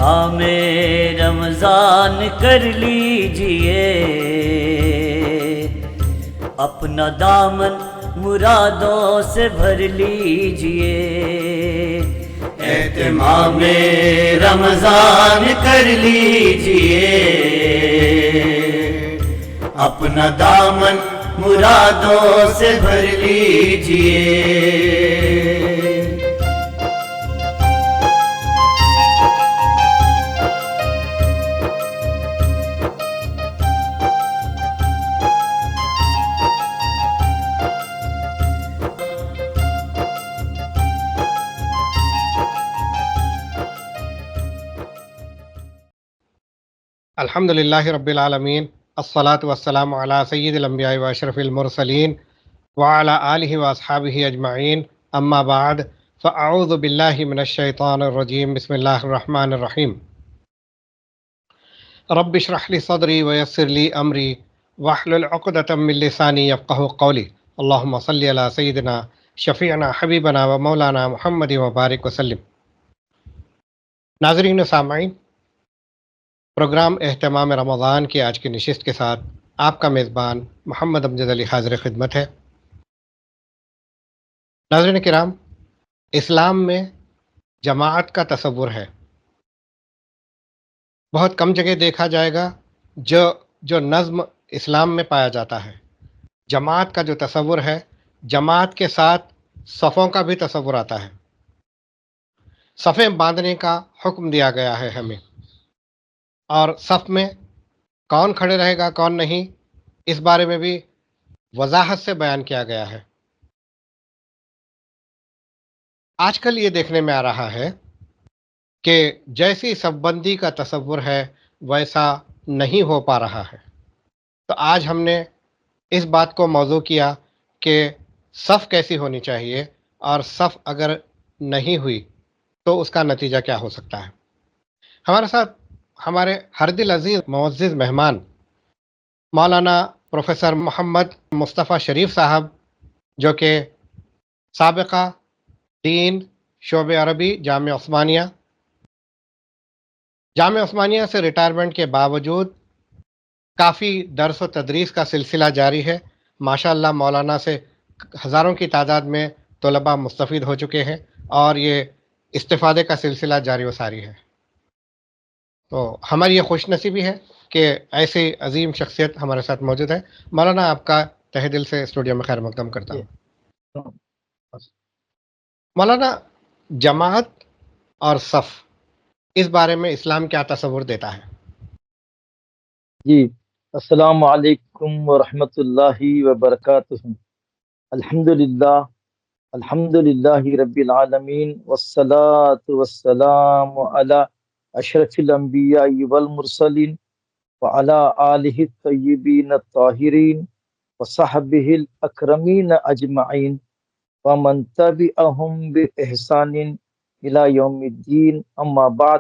اہتمام رمضان کر لیجئے، اپنا دامن مرادوں سے بھر لیجئے۔ اہتمام رمضان کر لیجئے، اپنا دامن مرادوں سے بھر لیجئے۔ الحمد للہ رب العالمین، الصلاۃ والسلام علی سید الانبیاء و اشرف المرسلین وعلی آلہ واصحابہ اجمعین، اما بعد فاعوذ باللہ من الشیطان الرجیم، بسم اللہ الرحمن الرحیم۔ رب اشرح لی صدری ویسر لی امری واحلل عقدۃ من لسانی یفقہوا قولی، اللہم صلی علی سیدنا شفیعنا حبیبنا و مولانا محمد وبارک وسلم۔ ناظرین و سامعین، پروگرام اہتمام رمضان کی آج کی نشست کے ساتھ آپ کا میزبان محمد امجد علی حاضر خدمت ہے۔ ناظرین کرام، اسلام میں جماعت کا تصور ہے۔ بہت کم جگہ دیکھا جائے گا جو نظم اسلام میں پایا جاتا ہے۔ جماعت کا جو تصور ہے، جماعت کے ساتھ صفوں کا بھی تصور آتا ہے۔ صفیں باندھنے کا حکم دیا گیا ہے ہمیں، اور صف میں کون کھڑے رہے گا کون نہیں، اس بارے میں بھی وضاحت سے بیان کیا گیا ہے۔ آج کل یہ دیکھنے میں آ رہا ہے کہ جیسی صف بندی کا تصور ہے ویسا نہیں ہو پا رہا ہے۔ تو آج ہم نے اس بات کو موضوع کیا کہ صف کیسی ہونی چاہیے، اور صف اگر نہیں ہوئی تو اس کا نتیجہ کیا ہو سکتا ہے۔ ہمارے ساتھ ہمارے ہر دل عزیز معزز مہمان مولانا پروفیسر محمد مصطفیٰ شریف صاحب، جو کہ سابقہ دین شعبہ عربی جامعہ عثمانیہ سے ریٹائرمنٹ کے باوجود کافی درس و تدریس کا سلسلہ جاری ہے۔ ماشاءاللہ مولانا سے ہزاروں کی تعداد میں طلباء مستفید ہو چکے ہیں، اور یہ استفادے کا سلسلہ جاری و ساری ہے۔ تو ہماری یہ خوش نصیبی ہے کہ ایسی عظیم شخصیت ہمارے ساتھ موجود ہے۔ مولانا، آپ کا تہ دل سے اسٹوڈیو میں خیر مقدم کرتا ہوں۔ مولانا، جماعت اور صف، اس بارے میں اسلام کیا تصور دیتا ہے؟ جی، السلام علیکم ورحمۃ اللہ وبرکاتہ۔ الحمد للہ رب العالمین، والصلاة والسلام علی اشرف الانبیاء والمرسلین وعلی آلہ الطیبین الطاہرین وصحبہ الاکرمین اجمعین ومن تبعہم بإحسان الی یوم الدین، اما بعد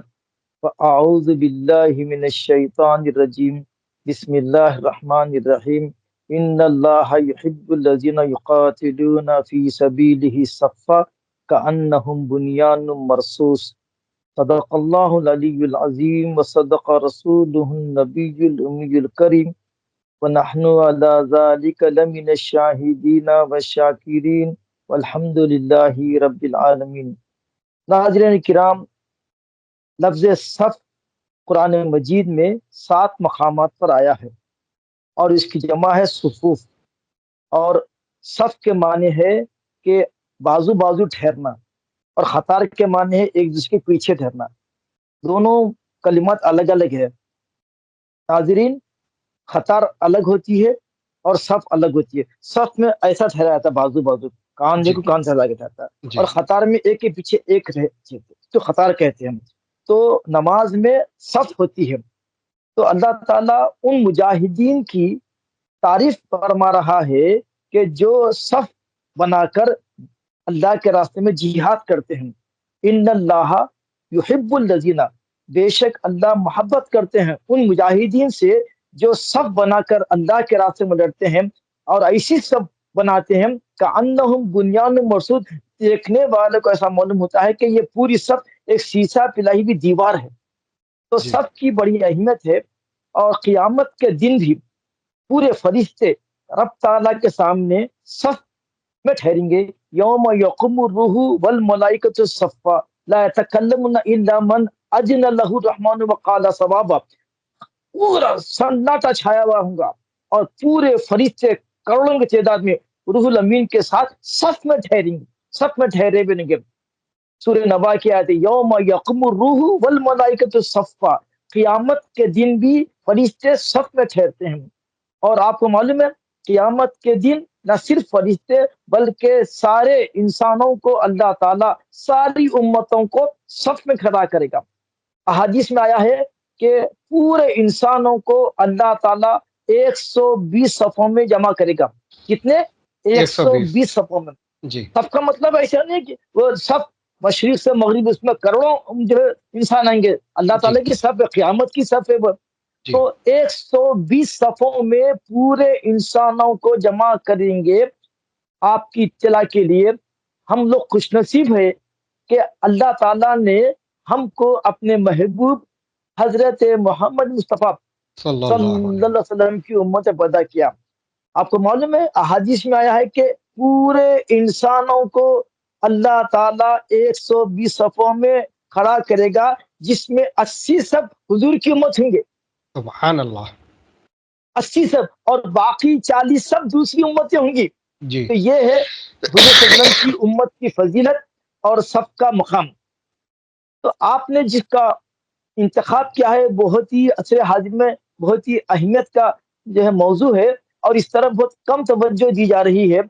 فاعوذ باللہ من الشیطان الرجیم، بسم اللہ الرحمن الرحیم۔ ان اللہ یحب الذین یقاتلون فی سبیلہ صفا کأنہم بنیان مرصوص۔ صدق اللہ العلی العظیم وصدق رسولہ النبی الامی الکریم، ونحن علی ذلک لمن الشاہدین والشاکرین، والحمد للہ رب العالمین۔ ناظرین کرام، لفظ صف قرآن مجید میں 7 مقامات پر آیا ہے، اور اس کی جمع ہے صفوف، اور صف کے معنی ہے کہ بازو بازو ٹھہرنا، اور قطار کے معنی ہے ایک دوسرے کے پیچھے ٹھہرنا۔ دونوں کلمات الگ الگ ہے ناظرین، قطار الگ ہوتی ہے اور صف الگ ہوتی ہے۔ صف میں ایسا ٹھہرا جاتا ہے بازو بازو، کاندھے کو کاندھے لگا کے ٹھہرتا ہے، اور قطار میں ایک کے پیچھے ایک رہتے تو قطار کہتے ہیں۔ تو نماز میں صف ہوتی ہے۔ تو اللہ تعالیٰ ان مجاہدین کی تعریف فرما رہا ہے کہ جو صف بنا کر اللہ کے راستے میں جہاد کرتے ہیں۔ ان اللہ یحب الذین، بے شک اللہ محبت کرتے ہیں ان مجاہدین سے جو صف بنا کر اللہ کے راستے میں لڑتے ہیں، اور ایسی صف بناتے ہیں کأنہم بنیان مرصوص، دیکھنے والے کو ایسا معلوم ہوتا ہے کہ یہ پوری صف ایک سیسا پلائی ہوئی دیوار ہے، تو جی صف کی بڑی اہمیت ہے، اور قیامت کے دن بھی پورے فرشتے رب تعالیٰ کے سامنے صف میں ٹھہریں گے. یوم یقوم الروح والملائکۃ صفا لا یتکلمون الا من اذن له الرحمن وقال صوابا. پورا سناٹا چھایا ہوا ہوگا، اور پورے فرشتے کروڑوں کی تعداد میں روح الامین کے ساتھ صف میں ٹھہریں گے، صف میں ٹھہرے ہوئے رہیں گے. سورہ نبا کی آیت ہے، یوم یقوم الروح والملائکۃ صفا. قیامت کے دن بھی فرشتے صف میں ٹھہرتے ہیں. اور آپ کو معلوم ہے قیامت کے دن نہ صرف فرشتے بلکہ سارے انسانوں کو اللہ تعالیٰ ساری امتوں کو صف میں کھڑا کرے گا. احادیث میں آیا ہے کہ پورے انسانوں کو اللہ تعالیٰ 120 صفوں میں جمع کرے گا. کتنے؟ 120. 120 صفوں میں. جی سب کا مطلب ایسا نہیں کہ وہ سب مشرق سے مغرب، اس میں کروڑوں جو ہے انسان آئیں گے. اللہ جی تعالیٰ کی صف ہے، قیامت کی صف ہے وہ. جی تو 120 صفوں میں پورے انسانوں کو جمع کریں گے. آپ کی اطلاع کے لیے ہم لوگ خوش نصیب ہے کہ اللہ تعالیٰ نے ہم کو اپنے محبوب حضرت محمد مصطفیٰ صلی صلی اللہ اللہ علیہ علیہ وسلم کی امت سے پیدا کیا. آپ کو معلوم ہے احادیث میں آیا ہے کہ پورے انسانوں کو اللہ تعالیٰ 120 صفوں میں کھڑا کرے گا، جس میں 80 سب حضور کی امت ہوں گے، سبحان اللہ. 80 سب، اور باقی 40 سب دوسری امتیں ہوں گی. جی تو یہ ہے حضور صلی اللہ علیہ وسلم کی امت کی فضیلت اور سب کا مقام. تو آپ نے جس کا انتخاب کیا ہے بہت ہی اثر حاضر میں بہت ہی اہمیت کا جو ہے موضوع ہے، اور اس طرف بہت کم توجہ دی جا رہی ہے.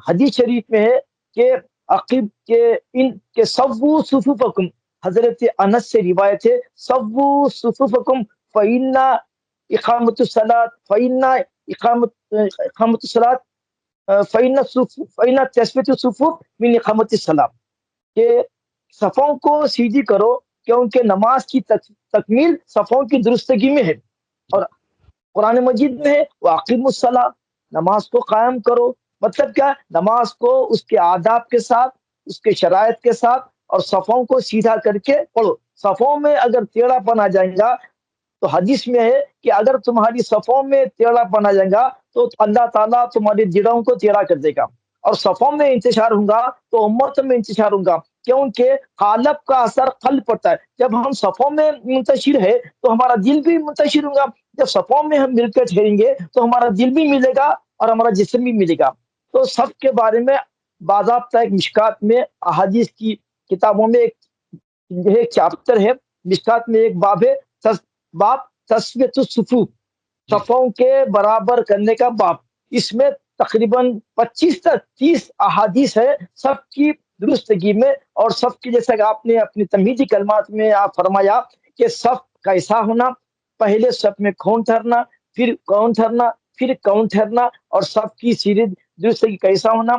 حدیث شریف میں ہے کہ عقیب کے ان کے سووا صفوفکم، حضرت انس سے روایت ہے، سووا صفوفکم فإن اقامت الصلاۃ اقامت الصلاۃ فإن تسویۃ الصفوف من اقامت الصلاۃ، کہ صفوں کو سیدھی کرو کیونکہ نماز کی تکمیل صفوں کی درستگی میں ہے. اور قرآن مجید میں ہے وَأَقِیمُوا الصَّلَاةَ، نماز کو قائم کرو. مطلب کیا؟ نماز کو اس کے آداب کے ساتھ، اس کے شرائط کے ساتھ، اور صفوں کو سیدھا کر کے پڑھو. صفوں میں اگر ٹیڑھا پن آ جائے گا تو حدیث میں ہے کہ اگر تمہاری صفوں میں ٹیڑھا پن آ جائے گا تو اللہ تعالیٰ تمہارے دلوں کو ٹیڑھا کر دے گا. اور صفوں میں انتشار ہوگا تو امت میں انتشار ہوگا، کیونکہ قالب کا اثر قلب پڑتا ہے. جب ہم صفوں میں منتشر ہے تو ہمارا دل بھی منتشر ہوگا. جب صفوں میں ہم مل کر ٹھہریں گے تو ہمارا دل بھی ملے گا اور ہمارا جسم بھی ملے گا. تو صف کے بارے میں باضابطہ ایک مشکات میں احادیث کی کتابوں میں ایک چیپٹر ہے. مشکات میں ایک باب ہے، باب تسویۃ الصفوف، صفوں کے برابر کرنے کا باب. اس میں تقریباً 25 سے 30 احادیث ہے سب کی درستگی میں. اور صف کی جیسا کہ آپ نے اپنی تمہیدی کلمات میں آپ فرمایا کہ صف کیسا ہونا، پہلے صف میں کون ٹھہرنا، پھر کون ٹھہرنا، پھر کون ٹھہرنا، اور صف کی سیرت درستگی کیسا ہونا،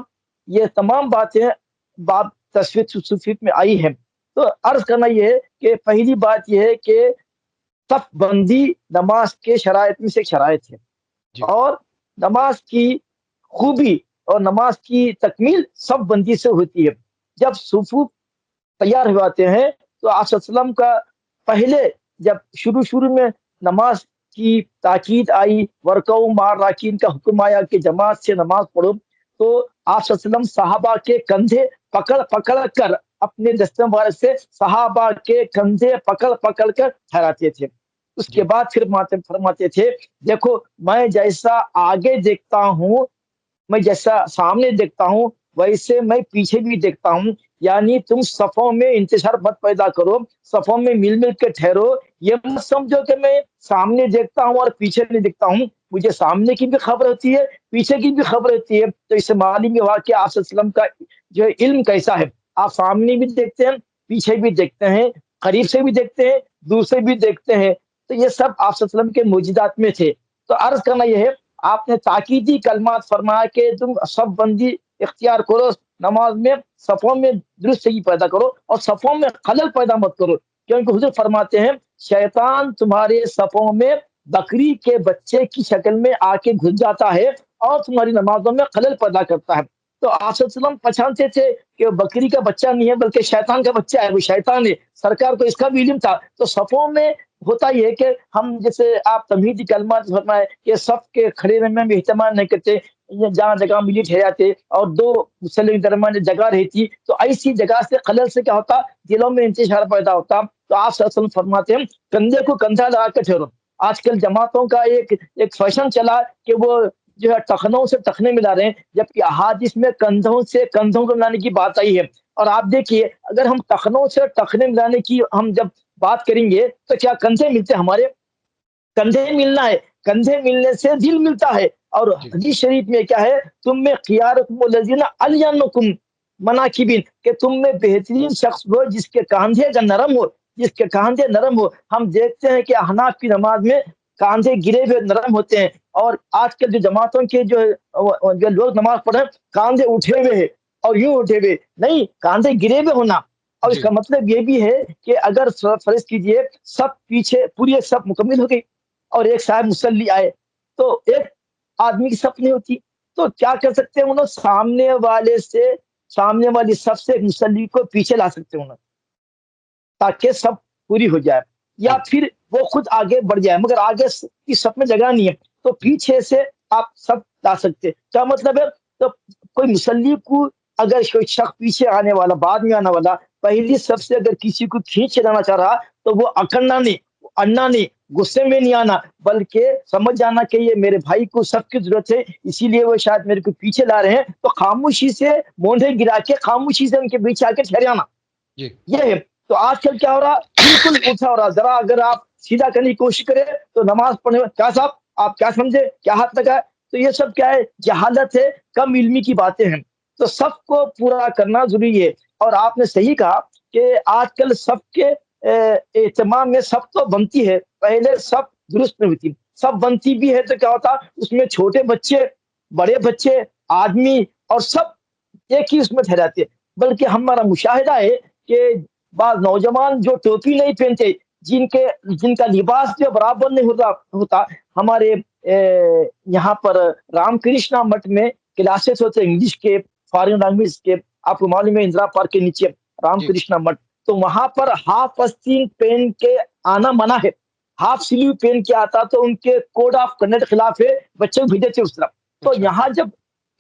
یہ تمام باتیں باب تسویۃ الصفوف میں آئی ہیں. تو عرض کرنا یہ ہے کہ پہلی بات یہ ہے کہ صف بندی نماز کے شرائط میں سے ایک شرائط ہے، جی اور نماز کی خوبی اور نماز کی تکمیل صف بندی سے ہوتی ہے. جب صفوف تیار ہوتے ہیں تو آپ صلی اللہ علیہ وسلم کا پہلے جب شروع میں نماز کی تاکید آئی، ورکعوا مع الراکعین کا حکم آیا کہ جماعت سے نماز پڑھو، تو آپ صلی اللہ علیہ وسلم صحابہ کے کندھے پکڑ کر اپنے دستے مبارک سے صحابہ کے کندھے پکڑ کر ٹھہراتے تھے. اس کے بعد پھر فرماتے تھے دیکھو میں جیسا آگے دیکھتا ہوں، میں جیسا سامنے دیکھتا ہوں ویسے میں پیچھے بھی دیکھتا ہوں. یعنی تم صفوں میں انتشار مت پیدا کرو، صفوں میں مل کے ٹھہرو. یہ مت سمجھو کہ میں سامنے دیکھتا ہوں اور پیچھے نہیں دیکھتا ہوں، مجھے سامنے کی بھی خبر ہوتی ہے، پیچھے کی بھی خبر ہوتی ہے. تو اس سے معلوم ہوا کہ آپ صلی اللہ علیہ وسلم کا جو علم کیسا ہے. آپ سامنے بھی دیکھتے ہیں، پیچھے بھی دیکھتے ہیں، قریب سے بھی دیکھتے ہیں، دور سے بھی دیکھتے ہیں. تو یہ سب آپ صلی اللہ علیہ وسلم کے معجزات میں تھے. تو عرض کرنا یہ ہے آپ نے تاکیدی کلمات فرمایا کہ تم صف بندی اختیار کرو، نماز میں صفوں میں درستگی پیدا کرو اور صفوں میں خلل پیدا مت کرو، کیونکہ حضور فرماتے ہیں شیطان تمہارے صفوں میں بکری کے بچے کی شکل میں آ کے گھس جاتا ہے اور تمہاری نمازوں میں خلل پیدا کرتا ہے. تو آپ صلی اللہ علیہ وسلم پہچانتے تھے کہ بکری کا بچہ نہیں ہے بلکہ شیطان کا بچہ ہے، وہ شیطان ہے. سرکار کو اس کا بھی علم تھا. تو صفوں میں ہوتا یہ ہے کہ ہم جیسے آپ تمہیدی کلمات فرمائے کہ صف کے کھڑے رہنے میں اہتمام نہیں کرتے، جہاں جگہ ملی ٹھہر جاتے اور دو مسلم کے درمیان جگہ رہتی، تو ایسی جگہ سے خلل سے کیا ہوتا، دلوں میں انتشار پیدا ہوتا۔ تو آپ صلی اللہ علیہ وسلم فرماتے ہیں کندھے کو کندھا لگا کے ٹھہرو۔ آج کل جماعتوں کا ایک فیشن چلا کہ وہ جو ہے ٹخنوں سے ٹخنے ملا رہے ہیں، جبکہ احادیث میں کندھوں سے کندھوں کو ملانے کی بات آئی ہے۔ اور آپ دیکھیے اگر ہم ٹخنوں سے ٹخنے ملانے کی ہم جب بات کریں گے تو کیا کندھے ملتے ہیں ہمارے؟ کندھے ملنا ہے، کندھے ملنے سے دل ملتا ہے۔ اور جی حدیث شریف میں کیا ہے، تم میں خیارکم الذین الینکم مناکبین، کہ تم میں بہترین شخص وہ جس کے کاندھے کا نرم ہو، جس کے کاندھے نرم ہو۔ ہم دیکھتے ہیں کہ احناف کی نماز میں کاندھے گرے ہوئے نرم ہوتے ہیں، اور آج کل جو جماعتوں کے جو لوگ نماز پڑھ رہے ہیں کاندھے اٹھے ہوئے ہیں، اور یوں اٹھے ہوئے نہیں، کاندھے گرے ہوئے ہونا۔ اور اس جی کا مطلب یہ بھی ہے کہ اگر فرض کیجئے سب پیچھے پوری سب مکمل ہو گئی اور ایک صاحب مسلی آئے تو ایک آدمی کی صف نہیں ہوتی، تو کیا کر سکتے ہیں انہوں، سامنے والی صف سے مسلی کو پیچھے لا سکتے ہیں تاکہ سب پوری ہو جائے، یا جی پھر وہ خود آگے بڑھ جائے، مگر آگے کی صف میں جگہ نہیں ہے تو پیچھے سے آپ سب لا سکتے۔ کیا مطلب ہے، تو کوئی مسلی کو اگر کوئی شخص پیچھے آنے والا، بعد میں آنے والا، پہلی صف سے اگر کسی کو کھینچ کے لانا چاہ رہا تو وہ اکڑنا نہیں، اڑنا نہیں، غصے میں نہیں آنا، بلکہ سمجھ جانا کہ یہ میرے بھائی کو سب کی ضرورت ہے، اسی لیے وہ شاید میرے کو پیچھے لا رہے ہیں، تو خاموشی سے مونڈے گرا کے خاموشی سے ان کے بیچ آ کے ٹھہر جانا، جی یہ ہے۔ تو آج کل کیا ہو رہا، بالکل الٹا ہو رہا۔ ذرا اگر آپ سیدھا کرنے کی کوشش کریں تو نماز پڑھنے میں کیا صاحب آپ کیا سمجھے، کیا ہاتھ لگا ہے، تو یہ سب کیا ہے، جہالت ہے، کم علمی کی باتیں ہیں۔ تو سب کو پورا کرنا ضروری ہے۔ اور آپ نے صحیح کہا کہ آج کل سب کے اہتمام میں سب تو بنتی ہے، پہلے سب درست نہیں ہوتی، سب بنتی بھی ہے تو کیا ہوتا، اس میں چھوٹے بچے، بڑے بچے، آدمی اور سب ایک ہی اس میں ٹھہراتے، بلکہ ہمارا مشاہدہ ہے کہ بعض نوجوان جو ٹوپی نہیں پہنتے، جن کا لباس جو برابر نہیں ہوتا، ہمارے یہاں پر رام کرشنا مٹھ میں کلاسز ہوتے انگلش کے، فارن لینگویج کے، آپ کو معلوم ہے اندرا پارک کے نیچے رام جی کرشنا مٹھ، تو وہاں پر ہاف آستین پہن کے آنا منع ہے، ہاف سلیو پہن کے آتا تو ان کے کوڈ آف کنڈکٹ خلاف ہے، بچے کو بھیجے تھے اس طرف۔ تو اچھا یہاں جب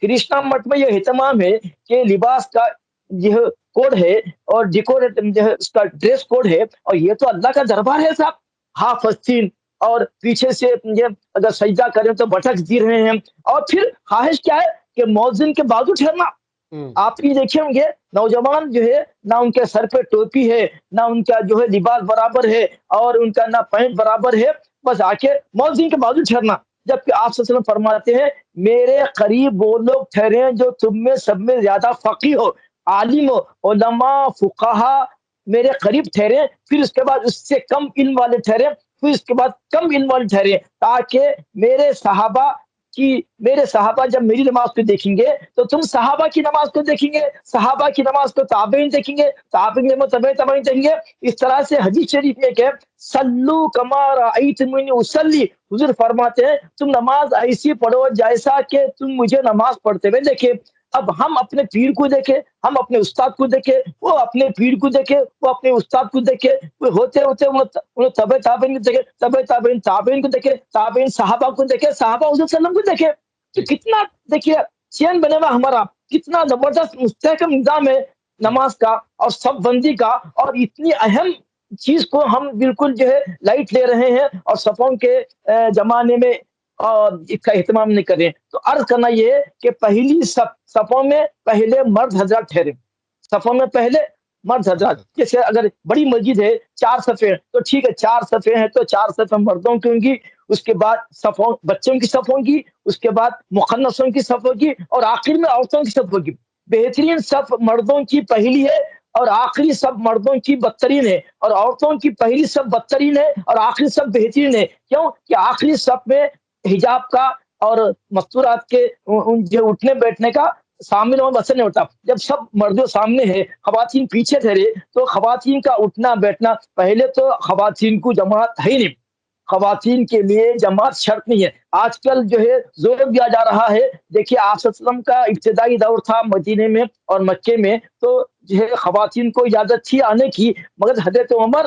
کرشنا مٹھ میں یہ اہتمام ہے کہ لباس کا یہ کوڈ ہے اور ڈیکوریٹ اس کا ڈریس کوڈ ہے، اور یہ تو اللہ کا دربار ہے صاحب، ہاف آستین اور پیچھے سے یہ اگر سجدہ کریں تو بٹک دی رہے ہیں، اور پھر خواہش کیا ہے کہ مؤذن کے بازو ٹھہرنا۔ ہوں آپ یہ دیکھیں ہوں گے نوجوان جو ہے نہ ان کے سر پہ ٹوپی ہے، نہ ان کا جو ہے لباس برابر ہے، اور ان کا نہ پینٹ برابر ہے، بس آ کے مؤذن کے بازو ٹھہرنا، جبکہ آپ صلی اللہ علیہ وسلم فرماتے ہیں میرے قریب وہ لوگ ٹھہرے جو تم میں سب میں زیادہ فقیہ ہو، عالم ہو، علماء فقہا میرے قریب ٹھہرے، پھر اس کے بعد اس سے کم علم والے ٹھہرے، پھر اس کے بعد کم علم والے ٹھہرے، تاکہ میرے صحابہ جب میری نماز کو دیکھیں گے تو تم صحابہ کی نماز کو دیکھیں گے، صحابہ کی نماز کو تابعین دیکھیں گے، تابعین میں تابعین دیکھیں گے۔ اس طرح سے حدیث شریف میں کہ سلو کما رأیتمونی اصلی، حضور فرماتے ہیں تم نماز ایسی پڑھو جیسا کہ تم مجھے نماز پڑھتے ہوئے دیکھے۔ اب ہم اپنے پیر کو دیکھیں، ہم اپنے استاد کو دیکھیں، وہ اپنے پیر کو دیکھے، وہ اپنے استاد کو دیکھے، وہ ہوتے انہیں تبع تابعین کو دیکھے، تبع تابعین تابعین کو دیکھے، تابعین صحابہ کو دیکھے، صحابہ حضور صلی اللہ علیہ وسلم کو دیکھے، تو جی کتنا دیکھیے چین بنے ہوا ہمارا، کتنا زبردست مستحکم نظام ہے ہوں نماز کا اور سب بندی کا، اور اتنی اہم چیز کو ہم بالکل جو ہے لائٹ لے رہے ہیں، اور صفوں کے زمانے میں اس کا اہتمام نہیں کریں۔ تو عرض کرنا یہ ہے کہ پہلی صفوں میں پہلے مرد حضرات ٹھہرے، صفوں میں پہلے مرد حضرات، اچھا جیسے اگر بڑی مسجد ہے 4 صفیں تو ٹھیک ہے، 4 صفیں ہیں تو 4 صفیں مردوں کی ہوں گی، اس کے بعد صفوں بچوں کی صف ہوگی، اس کے بعد مخنثوں کی صف ہوگی، اور آخر میں عورتوں کی صف ہوگی۔ بہترین صف مردوں کی پہلی ہے، اور آخری صف مردوں کی بدترین ہے، اور عورتوں کی پہلی صف بدترین ہے اور آخری صف بہترین ہے۔ کیوں کہ آخری صف میں حجاب کا اور مستورات کے جو اٹھنے بیٹھنے کا سامنے ہونا اثر نہیں ہوتا۔ جب سب مردوں سامنے ہے، خواتین پیچھے ٹھہرے، تو خواتین کا اٹھنا بیٹھنا، پہلے تو خواتین کو جماعت ہے ہی نہیں، خواتین کے لیے جماعت شرط نہیں ہے۔ آج کل جو ہے زور دیا جا رہا ہے، دیکھیے آپ صلی اللہ علیہ وسلم کا ابتدائی دور تھا مدینے میں اور مکے میں، تو جو ہے خواتین کو اجازت تھی آنے کی، مگر حضرت عمر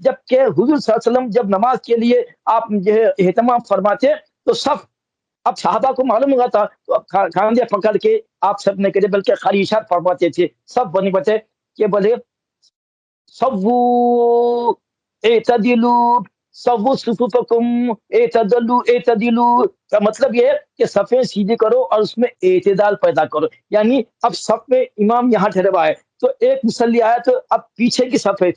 جبکہ حضور صلی اللہ علیہ وسلم جب نماز کے لیے آپ جو ہے اہتمام فرماتے تو صف، اب صحابہ کو معلوم ہوا تھا تو اب کاندھے پکڑ کے آپ سب نے کرے، بلکہ خالی اشارت فرماتے تھے سب بنے بچے کہ بولے سووا اعتدلوا، سووا صفوفکم اعتدلوا اعتدلوا، کا مطلب یہ ہے کہ صفیں سیدھی کرو اور اس میں اعتدال پیدا کرو. یعنی اب صف میں امام یہاں ٹھہرا ہوا ہے تو ایک مصلی آیا تو اب پیچھے کی صف ہے،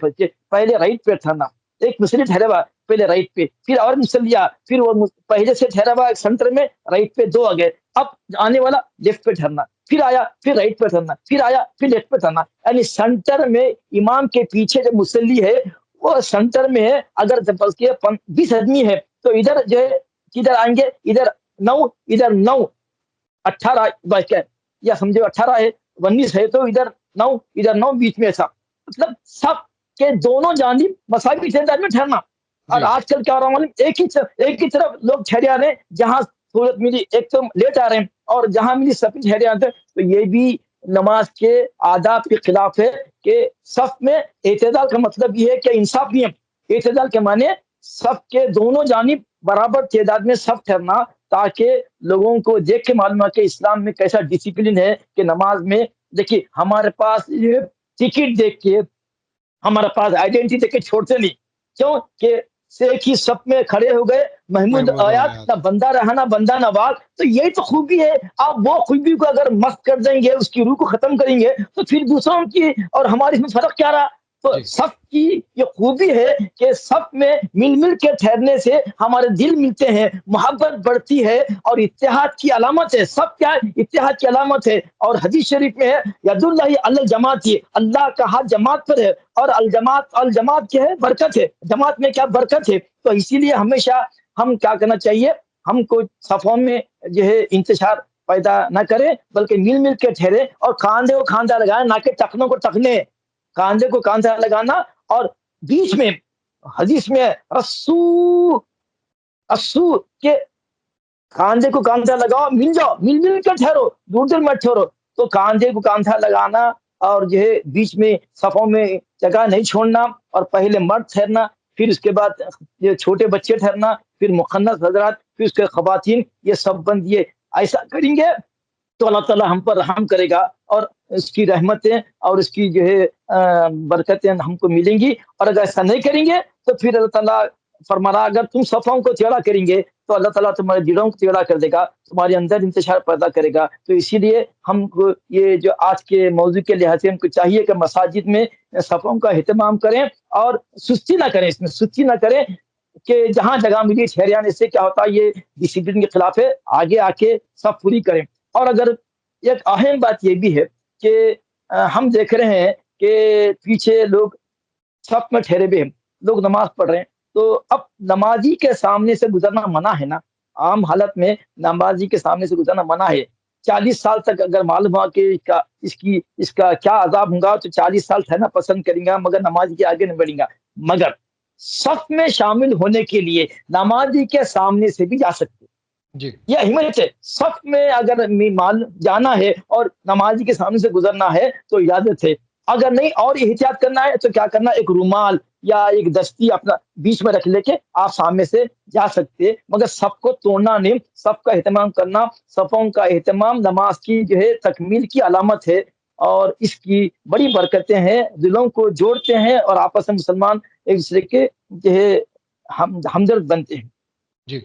پہلے رائٹ پہ ٹھہرنا، ایک مصلی ٹھہرا ہوا پہلے رائٹ پہ، پھر اور مصلی آیا، پھر وہ پہلے سے ٹھہرا ہوا سینٹر میں رائٹ پہ دو آگے، اب آنے والا لیفٹ پہ ٹھہرنا، پھر آیا پھر رائٹ پہ ٹھہرنا، پھر آیا پھر لیفٹ پہ ٹھہرنا. یعنی سینٹر میں امام کے پیچھے جو مصلی ہے وہ سینٹر میں ہے. اگر 20 آدمی ہے تو ادھر جو ہے کدھر آئیں گے، ادھر 9 ادھر 9 18 یا سمجھو 18 ہے 19 ہے تو ادھر 9 ادھر 9 بیچ میں ایسا، مطلب سب کے دونوں جانب مساوی تعداد میں ٹھہرنا. اور آج کل کیا ہو رہا ہے معلوم، ایک ہی طرف لوگ ٹھہرے آ رہے ہیں، جہاں سہولت ملی ایک تو لیٹ آ رہے ہیں اور جہاں ملی سب ٹھہرے آتے ہیں. تو یہ بھی نماز کے آداب کے خلاف ہے کہ صف میں اعتدال کا مطلب یہ ہے کہ انصاف نہیں ہے. اعتدال کے معنی صف کے دونوں جانب برابر تعداد میں صف ٹھہرنا، تاکہ لوگوں کو دیکھ کے معلوم ہے کہ اسلام میں کیسا ڈسپلن ہے کہ نماز میں دیکھیے ہمارے پاس یہ ٹکٹ دیکھ کے، ہمارے پاس آئیڈینٹی دیکھ کے چھوڑتے نہیں، کیوں کہ ایک ہی صف میں کھڑے ہو گئے محمود آیات، نہ بندہ رہا نہ بندہ نواز. تو یہی تو خوبی ہے. آپ وہ خوبی کو اگر مست کر دیں گے، اس کی روح کو ختم کریں گے تو پھر دوسروں کی اور ہماری اس میں فرق کیا رہا. تو صف کی یہ خوبی ہے کہ صف میں مل مل کے ٹھہرنے سے ہمارے دل ملتے ہیں، محبت بڑھتی ہے اور اتحاد کی علامت ہے. صف کیا ہے؟ اتحاد کی علامت ہے. اور حدیث شریف میں ہے ید اللہ علی الجماعت، اللہ کا ہاتھ جماعت پر ہے، اور الجماعت کیا ہے؟ برکت ہے. جماعت میں کیا برکت ہے. تو اسی لیے ہمیشہ ہم کیا کرنا چاہیے، ہم کو صفوں میں جو ہے انتشار پیدا نہ کریں، بلکہ مل مل کے ٹھہرے اور کاندھے کو کاندھا لگائیں، نہ کہ ٹخنوں کو ٹخنے. کاندھے کو کاندھا لگانا اور بیچ میں حدیث میں رسو کے کاندھے کو کاندھا لگاؤ، مل جاؤ، مل مل کے ٹھہرو، دور دور مت ٹھہرو. تو کاندھے کو کاندھا لگانا اور جو ہے بیچ میں صفوں میں جگہ نہیں چھوڑنا، اور پہلے مرد ٹھہرنا، پھر اس کے بعد یہ چھوٹے بچے ٹھہرنا، پھر مخنث حضرات، پھر اس کے خواتین، یہ سب بند. یہ ایسا کریں گے تو اللہ تعالیٰ ہم پر رحم کرے گا اور اس کی رحمتیں اور اس کی جو ہے برکتیں ہم کو ملیں گی. اور اگر ایسا نہیں کریں گے تو پھر اللہ تعالیٰ فرمایا اگر تم صفوں کو ٹیڑھا کریں گے تو اللہ تعالیٰ تمہارے دلوں کو ٹیڑھا کر دے گا، تمہارے اندر انتشار پیدا کرے گا. تو اسی لیے ہم کو یہ جو آج کے موضوع کے لحاظ سے ہم کو چاہیے کہ مساجد میں صفوں کا اہتمام کریں اور سستی نہ کریں، اس میں سستی نہ کریں کہ جہاں جگہ ملی ٹھہر جانے سے کیا ہوتا ہے، یہ ڈسپلن کے خلاف ہے. آگے آ کے سب پوری کریں. اور اگر ایک اہم بات یہ بھی ہے کہ ہم دیکھ رہے ہیں کہ پیچھے لوگ صف میں ٹھہرے ہوئے ہیں، لوگ نماز پڑھ رہے ہیں، تو اب نمازی کے سامنے سے گزرنا منع ہے نا. عام حالت میں نمازی کے سامنے سے گزرنا منع ہے. 40 سال تک اگر معلوم ہوا کہ اس کا کیا عذاب ہوگا تو 40 سال ٹھہرنا پسند کریں گا، مگر نمازی کے آگے نہیں بڑھیں گا. مگر صف میں شامل ہونے کے لیے نمازی کے سامنے سے بھی جا سکتے، جی یہ اہمیت ہے. صف میں اگر جانا ہے اور نمازی کے سامنے سے گزرنا ہے تو اجازت ہے. اگر نہیں اور احتیاط کرنا ہے تو کیا کرنا، ایک رومال یا ایک دستی اپنا بیچ میں رکھ لے کے آپ سامنے سے جا سکتے، مگر صف کو توڑنا نہیں. صف کا اہتمام کرنا، صفوں کا اہتمام نماز کی جو ہے تکمیل کی علامت ہے، اور اس کی بڑی برکتیں ہیں، دلوں کو جوڑتے ہیں اور آپس میں مسلمان ایک دوسرے کے جو ہے ہمدرد بنتے ہیں. جی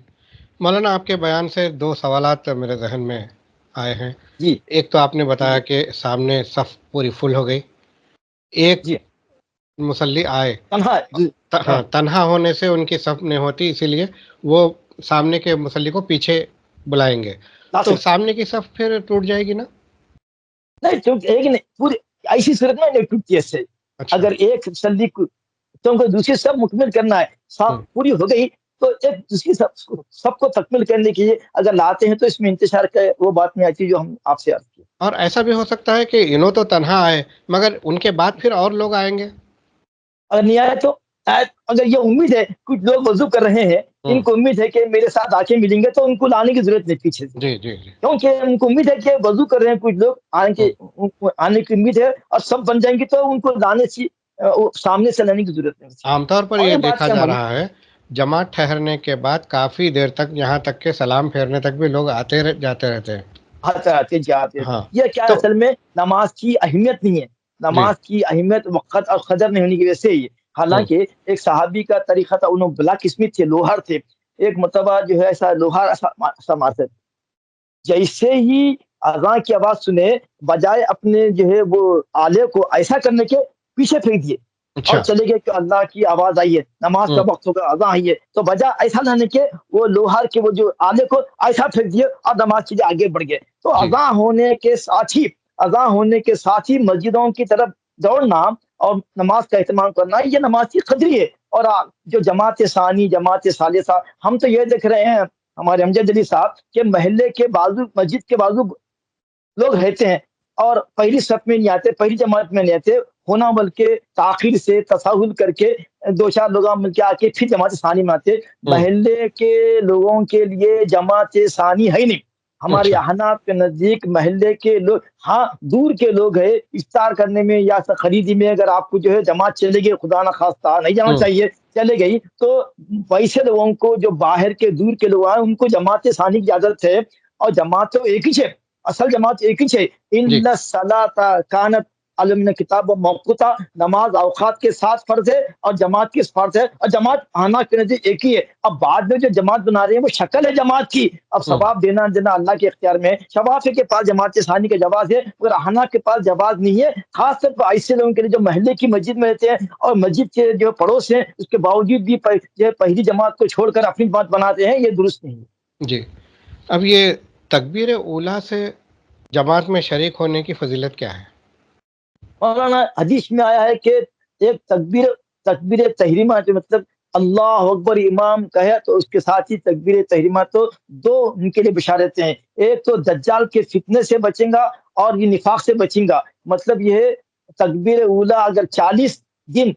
مولانا، آپ کے بیان سے 2 سوالات میرے ذہن میں آئے ہیں. جی ایک تو آپ نے بتایا کہ سامنے صف پوری فل ہو گئی، ایک جی مصلی آئے، تنہا جی ہاں تنہا ہونے سے ان کی صف نہیں ہوتی، اسی لیے وہ سامنے کے مصلی کو پیچھے بلائیں گے، تو سامنے کی صف پھر ٹوٹ جائے گی نا؟ نہیں، ایک نہیں پوری ایسی صورت میں نہیں ٹوٹتی ہے. سے اچھا اگر ایک مصلی کو تم کو دوسری سب مکمل کرنا ہے، صف پوری ہو گئی تو ایک دوسری سب کو تکمیل کرنے کے لیے اگر لاتے ہیں تو اس میں انتشار کا وہ بات نہیں آتی جو ہم آپ سے عرض کی. اور ایسا بھی ہو سکتا ہے کہ انہوں تو تنہا آئے مگر ان کے بعد پھر اور لوگ آئیں گے. اگر نہیں آئے تو اگر یہ امید ہے، کچھ لوگ وضو کر رہے ہیں، ان کو امید ہے کہ میرے ساتھ آ کے ملیں گے، تو ان کو لانے کی ضرورت نہیں پیچھے سے، جی جی جی کیونکہ ان کو امید ہے کہ وضو کر رہے ہیں کچھ لوگ، آنے کی امید ہے اور سب بن جائیں گے تو ان کو لانے سے سامنے سے لانے کی ضرورت نہیں تھی۔ عام طور پر اور یہ ایک بات دیکھا کیا جا معلوم، رہا ہے جماعت ٹھہرنے کے بعد کافی دیر تک، یہاں تک کہ سلام پھیرنے تک بھی لوگ جاتے رہتے ہیں۔ آتے آتے جاتے، ہاں یہ کیا تو اصل میں نماز کی اہمیت نہیں ہے، جی نماز کی اہمیت وقت اور قدر نہیں ہونے کی وجہ سے ہی ہے۔ ہوں حالانکہ ایک صحابی کا طریقہ تھا، انہوں بلیک اسمتھ تھے، لوہار تھے، ایک مرتبہ جو ہے ایسا لوہار ایسا مارتے، جیسے ہی اذان کی آواز سنے، بجائے اپنے جو ہے وہ آلے کو ایسا کرنے کے پیچھے پھینک دیے اور اچھا چلے گئے کہ اللہ کی آواز آئی ہے، نماز کا ہوں وقت ہوگا، اذان آئی ہے، تو بجا ایسا لانے کے وہ لوہار کے وہ جو آلے کو ایسا پھینک دیے اور نماز کے لیے آگے بڑھ گئے۔ تو جی اذان ہونے کے ساتھ ہی مسجدوں کی طرف دوڑنا اور نماز کا اہتمام کرنا، یہ نماز کی قدری ہے۔ اور جو جماعت ثانی، جماعت ثالثہ، ہم تو یہ دیکھ رہے ہیں ہمارے امجد علی صاحب کہ محلے کے بازو، مسجد کے بازو لوگ رہتے ہیں اور پہلی صف میں نہیں آتے، پہلی جماعت میں نہیں آتے، ہونا بلکہ تاخیر سے تساہل کر کے دو چار لوگ مل کے آ کے پھر جماعت ثانی میں آتے۔ ہوں محلے کے لوگوں کے لیے جماعت ثانی ہے ہی نہیں۔ ہمارے اچھا احناف کے نزدیک محلے کے لوگ، ہاں دور کے لوگ ہیں، افطار کرنے میں یا خریدی میں اگر آپ کو جو ہے جماعت چلے گئی، خدا نہ خواستہ نہیں جانا ہوں چاہیے، چلے گئی، تو ویسے لوگوں کو جو باہر کے دور کے لوگ ہیں ان کو جماعت ثانی کی اجازت ہے۔ اور جماعت تو ایک ہی ہے، اصل جماعت ایک ہی ہے، جی ان الصلاۃ کانت علم کتاب موقوتا، نماز اوقات کے ساتھ فرض ہے اور جماعت کی فرض ہے، اور جماعت آنا کے نزدیک ایک ہی ہے۔ اب بعد میں جو جماعت بنا رہے ہیں وہ شکل ہے جماعت کی، اب ہوں ثواب دینا اللہ کے اختیار میں ہے۔ شفافی کے پاس جماعت ثانی کا جواز ہے مگر احنا کے پاس جواز نہیں ہے، خاص طور پر ایسے لوگوں کے لیے جو محلے کی مسجد میں رہتے ہیں اور مسجد کے جو پڑوس ہیں اس کے باوجود بھی جو پہلی جماعت کو چھوڑ کر اپنی جماعت بناتے ہیں، یہ درست نہیں ہے۔ جی اب یہ تکبیر اولیٰ سے جماعت میں شریک ہونے کی فضیلت کیا ہے؟ مولانا حدیث میں آیا ہے کہ ایک تکبیر تحریمہ جو مطلب اللہ اکبر امام کہے تو اس کے ساتھ ہی تکبیر تحریمہ، تو دو ان کے لیے بشارتیں ہیں، ایک تو دجال کے فتنے سے بچیں گا اور یہ نفاق سے بچیں گا۔ مطلب یہ ہے تکبیر اولیٰ اگر 40 دن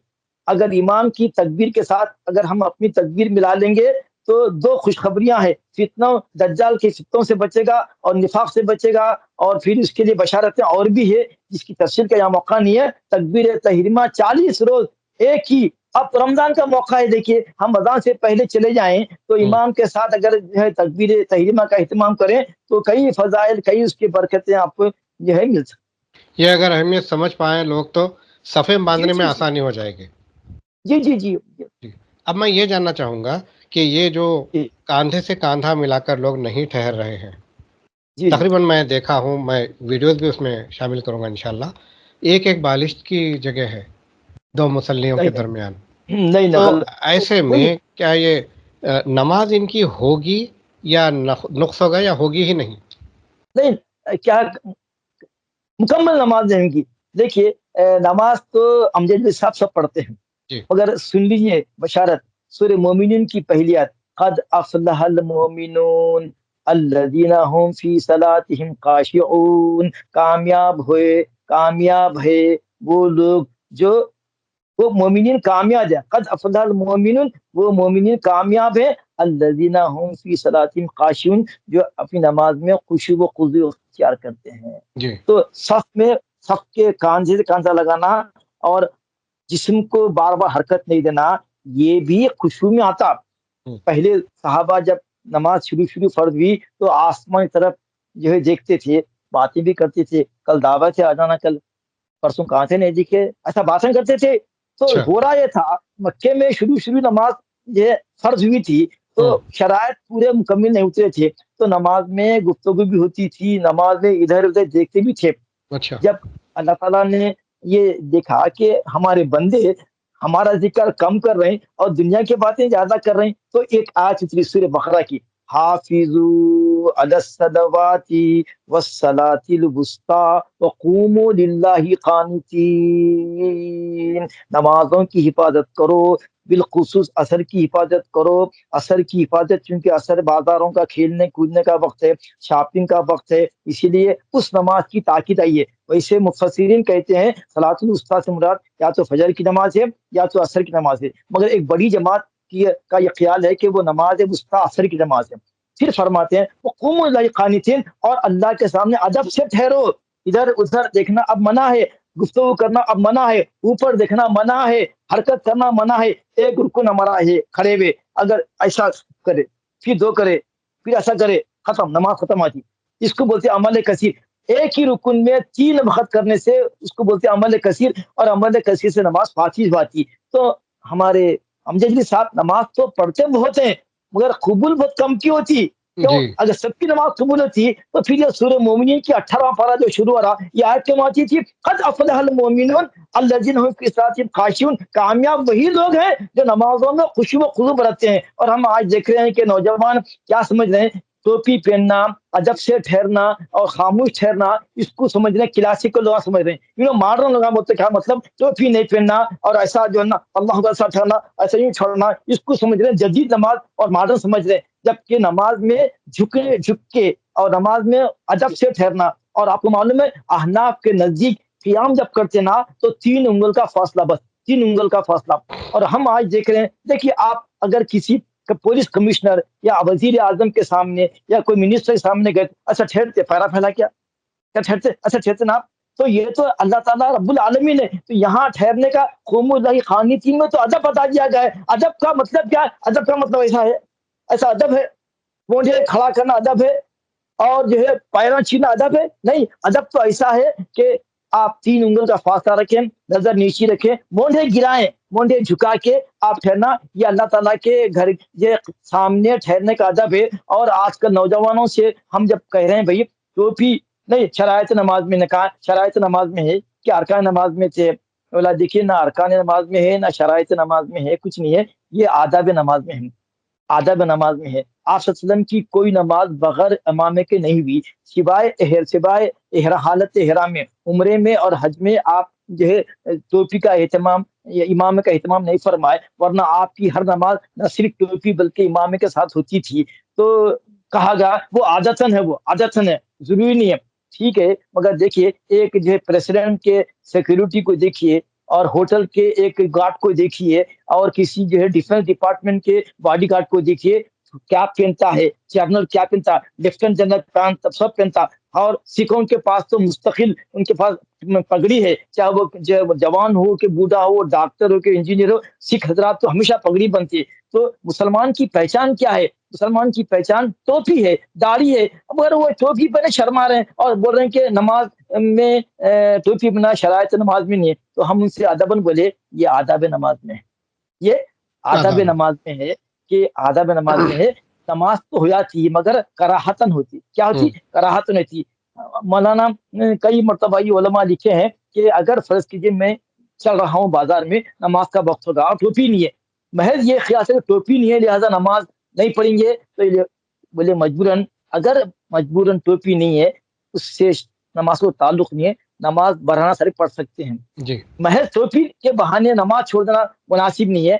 اگر امام کی تکبیر کے ساتھ اگر ہم اپنی تکبیر ملا لیں گے تو دو خوشخبریاں ہیں، فتنوں دجال کے فتنوں سے بچے گا اور نفاق سے بچے گا، اور پھر اس کے لیے بشارتیں اور بھی ہے جس کی تفصیل کا یہاں موقع نہیں ہے۔ تکبیر تحریمہ 40 روز ایک ہی۔ اب رمضان کا موقع ہے، دیکھیے ہم اذان سے پہلے چلے جائیں تو ہوں امام کے ساتھ اگر جو ہے تکبیر تحریمہ کا اہتمام کریں تو کئی فضائل، کئی اس کی برکتیں آپ کو جو ہے مل سکتی۔ یہ اگر اہمیت سمجھ پائیں لوگ تو صفیں جی باندھنے میں جی جی آسانی ہو جائے گی۔ جی جی جی جی اب میں یہ جاننا چاہوں گا کہ یہ جو جی کاندھے سے کاندھا ملا کر لوگ نہیں ٹھہر رہے ہیں، جی جی تقریباً میں دیکھا ہوں، میں ویڈیوز بھی اس میں شامل کروں گا انشاءاللہ، ایک بالشت کی جگہ ہے دو مسلیوں کے نہیں درمیان۔ نہیں نہیں تو نقل ایسے وہی، میں کیا یہ نماز ان کی ہوگی یا نقص ہوگا یا ہوگی ہی نہیں؟ نہیں کیا مکمل نماز نہیں کی؟ دیکھیے نماز تو امجد علی صاحب سب پڑھتے ہیں، جی مگر سن لیجیے بشارت سورہ مومنین کی پہلی آیت، قد افلح المومنون الذین هم فی صلاتهم خاشعون، کامیاب ہوئے، کامیاب ہے وہ لوگ جو، وہ مومنین کامیاب ہے، قد افلح المومنون، وہ مومنین کامیاب ہے، الذین هم فی صلاتهم خاشعون، جو اپنی نماز میں خشوع و خضوع اختیار کرتے ہیں۔ جی تو صف میں، صف کے کاندھے سے کاندھا لگانا اور جسم کو بار بار حرکت نہیں دینا، یہ بھی خشوع میں آتا۔ ہوں، پہلے صحابہ جب نماز شروع فرض ہوئی تو آسمان کی طرف جو ہے دیکھتے تھے، باتیں بھی کرتے تھے، کل دعوت ہے آ جانا، کل پرسوں کہاں تھے نہیں دکھے، ایسا باتیں کرتے تھے۔ تو اچھا ہو رہا یہ تھا، مکے میں شروع نماز یہ فرض ہوئی تھی تو ہوں شرائط پورے مکمل نہیں اترے تھے، تو نماز میں گفتگو بھی ہوتی تھی، نماز میں ادھر ادھر دیکھتے بھی تھے۔ اچھا جب اللہ تعالیٰ نے یہ دیکھا کہ ہمارے بندے ہمارا ذکر کم کر رہے ہیں اور دنیا کی باتیں زیادہ کر رہے ہیں، تو ایک آیت اتری سورہ بقرہ کی، حافظوا علی الصلوات والصلاۃ الوسطی وقوموا للہ قانتین، نمازوں کی حفاظت کرو، بالخصوص عصر کی حفاظت کرو۔ عصر کی حفاظت چونکہ عصر بازاروں کا کھیلنے کودنے کا وقت ہے، شاپنگ کا وقت ہے، اسی لیے اس نماز کی تاکید آئی ہے۔ ویسے مفسرین کہتے ہیں صلاۃ الوسطیٰ سے مراد یا تو فجر کی نماز ہے یا تو عصر کی نماز ہے، مگر ایک بڑی جماعت کا یہ خیال ہے کہ وہ نماز وسطیٰ عصر کی نماز ہے۔ پھر فرماتے ہیں وقوموا للہ قانتین، اور اللہ کے سامنے ادب سے ٹھہرو، ادھر ادھر دیکھنا اب منع ہے۔ گفتگو کرنا اب منع ہے، اوپر دیکھنا منع ہے، حرکت کرنا منع ہے، ایک رکن ہمارا ہے کھڑے ہوئے، اگر ایسا کرے پھر دو کرے پھر ایسا کرے، ختم، نماز ختم آتی. اس کو بولتے عمل کثیر. ایک ہی رکن میں 3 وقت کرنے سے اس کو بولتے عمل کثیر، اور عمل کثیر سے نماز فاتح باتی. تو ہمارے امجد جی صاحب نماز تو پڑھتے بہت ہیں مگر قبول بہت کم کی ہوتی. کیوں؟ جی اگر سب کی نماز قبول ہوتی تو پھر یہ سورہ مومنین کی 18واں پارہ جو شروع ہو رہا یہ آیت کیوں آتی تھی؟ قد افلح المؤمنون الذین هم فی صلاتہم خاشعون. کامیاب وہی لوگ ہیں جو نمازوں میں خشوع و خضوع برتتے ہیں. اور ہم آج دیکھ رہے ہیں کہ نوجوان کیا سمجھ رہے ہیں؟ ٹوپی پہننا، ادب سے ٹھہرنا اور خاموش ٹھہرنا، اس کو سمجھ رہے ہیں کلاسیکل لوگ سمجھ رہے ہیں. ماڈرن لوگ بولتے کیا مطلب ٹوپی نہیں پہننا اور ایسا جو ہے نا اللہ کا ساتھ ٹھہرنا، ایسا ہی چھوڑنا، اس کو سمجھ رہے ہیں جدید نماز اور ماڈرن سمجھ رہے ہیں. جبکہ نماز میں جھک کے اور نماز میں ادب سے ٹھہرنا. اور آپ کو معلوم ہے احناف کے نزدیک قیام جب کرتے نا تو 3 انگل کا فاصلہ، بس 3 انگل کا فاصلہ. اور ہم آج دیکھ رہے ہیں، دیکھیے آپ اگر کسی پولیس کمشنر یا وزیر اعظم کے سامنے یا کوئی منسٹر کے سامنے گئے، اچھا ٹھہرتے پیرا پھیلا کیا ٹھہرتے؟ اچھا ٹھہرتے نا آپ. تو یہ تو اللہ تعالیٰ رب العالمین ہے. تو یہاں ٹھہرنے کا قوم اللہ خانیتی میں تو ادب بتا دیا گیا ہے. ادب کا مطلب کیا ہے؟ ادب کا مطلب ایسا ہے، ایسا ادب ہے. مجھے کھڑا کرنا ادب ہے اور جو ہے پیرا چھینا ادب ہے؟ نہیں. ادب تو ایسا ہے کہ آپ 3 انگل کا فاصلہ رکھیں، نظر نیچی رکھیں، مونڈے گرائیں، مونڈے جھکا کے آپ ٹھہرنا. یہ اللہ تعالیٰ کے گھر یہ سامنے ٹھہرنے کا ادب ہے. اور آج کل نوجوانوں سے ہم جب کہہ رہے ہیں بھائی ٹوپی نہیں، شرائط نماز میں نے کہا شرائط نماز میں ہے کہ ارکان نماز میں تھے، بولا دیکھیے نہ ارکان نماز میں ہے نہ شرائط نماز میں ہے، کچھ نہیں ہے، یہ آداب نماز میں ہے، آداب نماز میں ہے. آپ صلی اللہ علیہ وسلم کی کوئی نماز بغیر امامے کے نہیں ہوئی، سوائے حالت احرام میں، عمرے میں اور حج میں آپ جو ہے ٹوپی کا اہتمام یا امامے کا اہتمام نہیں فرمائے، ورنہ آپ کی ہر نماز نہ صرف ٹوپی بلکہ امامے کے ساتھ ہوتی تھی. تو کہا گیا وہ عادتاً ہے، وہ عادتاً ہے، ضروری نہیں ہے. ٹھیک ہے مگر دیکھیے ایک جو ہے پریسیڈنٹ کے سیکیورٹی کو دیکھیے اور ہوٹل کے ایک گارڈ کو دیکھیے اور کسی جو ہے ڈیفنس ڈپارٹمنٹ کے باڈی گارڈ کو دیکھیے، کیا پہنتا ہے، جنرل کیا پہنتا، لیفٹیننٹ جنرل پینٹ سب پہنتا. اور سکھوں کے پاس تو مستقل ان کے پاس پگڑی ہے، چاہے وہ جوان ہو کہ بوڑھا ہو، ڈاکٹر ہو کہ انجینئر ہو، سکھ حضرات تو ہمیشہ پگڑی بنتی ہے. تو مسلمان کی پہچان کیا ہے؟ مسلمان کی پہچان ٹوپی ہے، داڑھی ہے. مگر وہ ٹوپی پہنے شرما رہے ہیں اور بول رہے ہیں کہ نماز میں ٹوپی بنا شرائط نماز میں نہیں ہے. تو ہم ان سے ادباً بولے یہ آداب نماز میں ہے، یہ آداب نماز میں ہے کہ آداب نماز میں ہے. نماز تو ہو جاتی مگر کراہتن ہوتی. کیا ہوتی؟ کراہتن ہوتی. مولانا کئی مرتبہ یہ علماء لکھے ہیں کہ اگر فرض کیجیے میں چل رہا ہوں بازار میں، نماز کا وقت ہوگا اور ٹوپی نہیں ہے، محض یہ خیال سے ٹوپی نہیں ہے لہذا نماز نہیں پڑھیں گے، تو بولے مجبوراً، اگر مجبوراً ٹوپی نہیں ہے اس سے نماز کو تعلق نہیں ہے، نماز برہنہ سر پڑھ سکتے ہیں. جی محض ٹوپی کے بہانے نماز چھوڑ دینا مناسب نہیں ہے.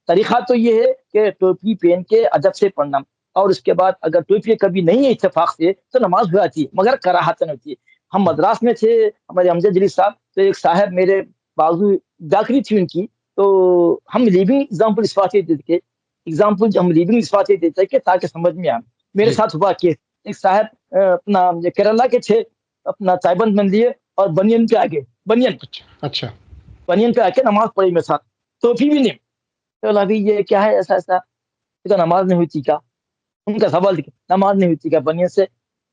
طریقہ تو یہ ہے کہ ٹوپی پہن کے ادب سے پڑھنا، اور اس کے بعد اگر ٹوپی کبھی نہیں ہے اتفاق سے تو نماز ہو جاتی ہے مگر کراہتن ہوتی ہے. ہم مدراس میں تھے، ہمارے امجد جلی صاحب، تو ایک صاحب میرے بازو داخلی تھی ان کی، تو ہم لیونگ ایگزامپل اس بات دیتے تھے، ایگزامپل ہم لیونگ اس بات دیتے کہ تاکہ سمجھ میں آئے. میرے ساتھ ہوا کہ ایک صاحب اپنا کیرلا کے تھے، اپنا تائبند بن لیے اور بنین پہ آگے، بنین اچھا بنین پہ آ کے نماز پڑھی میرے ساتھ، ٹوپی بھی نہیں. تو ابھی یہ کیا ہے ایسا ایسا، تو نماز نہیں ہوتی کیا؟ ان کا سوال نماز نہیں ہوتی کیا بنین سے؟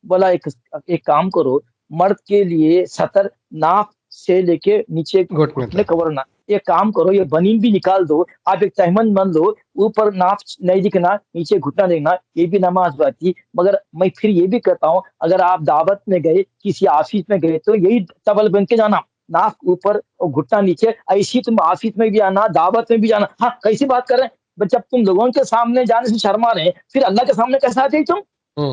بولا ایک کام کرو، مرد کے لیے سطر ناف سے لے کے نیچے گھٹنے کور نہ، ایک کام کرو یہ بنین بھی نکال دو، آپ ایک تہمند بن لو، اوپر ناف نہیں دکھنا نیچے گھٹنا دیکھنا، یہ بھی نماز باتی. مگر میں پھر یہ بھی کہتا ہوں اگر آپ دعوت میں گئے، کسی آفس میں گئے تو یہی ٹبل بن کے جانا، ناف اوپر اور گھٹنا نیچے. ایسی تم آفس میں بھی آنا، دعوت میں بھی جانا. ہاں کیسی بات کر رہے ہیں جب تم لوگوں کے سامنے جانے سے شرما رہے ہیں، پھر اللہ کے سامنے کیسا آتے تم؟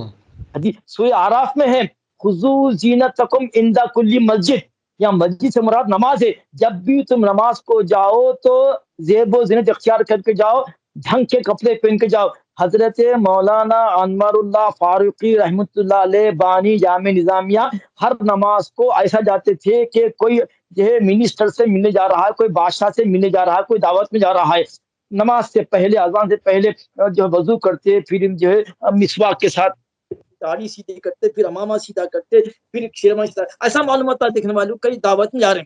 سورہ آراف میں ہے خذوا زینتکم عند کل مسجد، یا مسجد سے مراد نماز ہے. جب بھی تم نماز کو جاؤ تو زیب و زینت اختیار کر کے جاؤ، ڈھنگ کے کپڑے پہن کے جاؤ. حضرت مولانا انور اللہ فاروقی رحمۃ اللہ علیہ بانی جامع نظامیہ ہر نماز کو ایسا جاتے تھے کہ کوئی جو ہے منسٹر سے ملنے جا رہا ہے، کوئی بادشاہ سے ملنے جا رہا ہے، کوئی دعوت میں جا رہا ہے، نماز سے پہلے اذان سے پہلے جو وضو کرتے، پھر جو ہے مسواک کے ساتھ داڑھی سیدھی کرتے، پھر امامہ سیدھا کرتے، پھر شیرما سیدھا. ایسا معلوم ہوتا ہے دیکھنے والوں کئی دعوت میں جا رہے ہیں.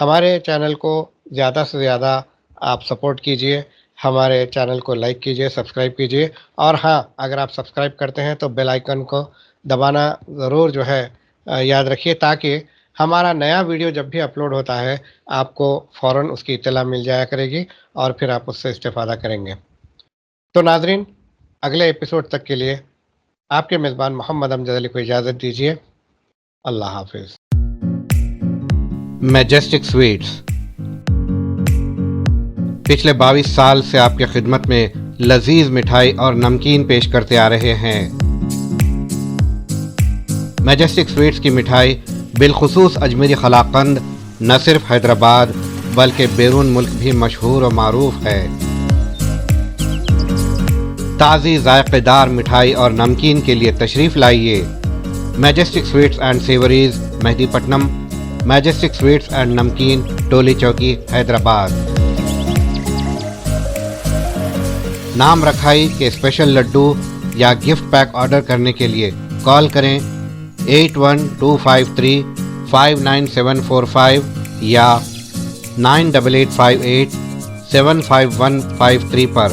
ہمارے چینل کو زیادہ سے زیادہ آپ سپورٹ کیجئے، ہمارے چینل کو لائک کیجئے، سبسکرائب کیجئے، اور ہاں اگر آپ سبسکرائب کرتے ہیں تو بیل آئیکن کو دبانا ضرور جو ہے یاد رکھیے، تاکہ ہمارا نیا ویڈیو جب بھی اپلوڈ ہوتا ہے آپ کو فوراً اس کی اطلاع مل جایا کرے گی اور پھر آپ اس سے استفادہ کریں گے۔ تو ناظرین، اگلے ایپیسوڈ تک کے لیے آپ کے میزبان محمد امجد علی کو اجازت دیجیے۔ اللہ حافظ۔ میجسٹک سویٹس پچھلے 22 سال سے آپ کی خدمت میں لذیذ مٹھائی اور نمکین پیش کرتے آ رہے ہیں۔ میجسٹک سویٹس کی مٹھائی بالخصوص اجمیری قلاقند نہ صرف حیدرآباد بلکہ بیرون ملک بھی مشہور و معروف ہے۔ تازی ذائقہ دار مٹھائی اور نمکین کے لیے تشریف لائیے۔ Majestic sweets and savouries, Mehdipatnam, majestic sweets and namkeen, Toli چوکی، حیدرآباد۔ نام رکھائی کے اسپیشل لڈو یا گفٹ پیک آرڈر کرنے کے لیے کال کریں 8125359745 یا 9885875153 پر۔